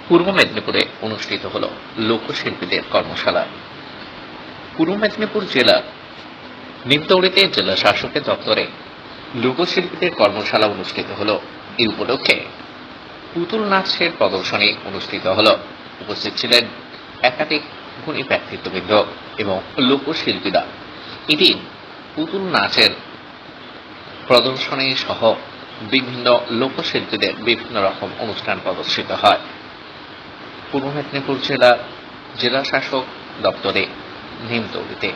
পূর্ব মেদিনীপুরে অনুষ্ঠিত হল লোকশিল্পীদের কর্মশালা। পূর্ব মেদিনীপুর জেলার নিমতৌড়িতে জেলা শাসকের দপ্তরে লোকশিল্পীদের কর্মশালা অনুষ্ঠিত হল। এই উপলক্ষে পুতুল নাচের প্রদর্শনী অনুষ্ঠিত হল। উপস্থিত ছিলেন একাধিক গুণী ব্যক্তিত্ববৃন্দ এবং লোকশিল্পীরা। এদিন পুতুল নাচের প্রদর্শনী সহ বিভিন্ন লোকশিল্পীদের বিভিন্ন রকম অনুষ্ঠান প্রদর্শিত হয়। পূর্ব মেদিনীপুর জেলা শাসক দপ্তরে নিমতৌড়িতে।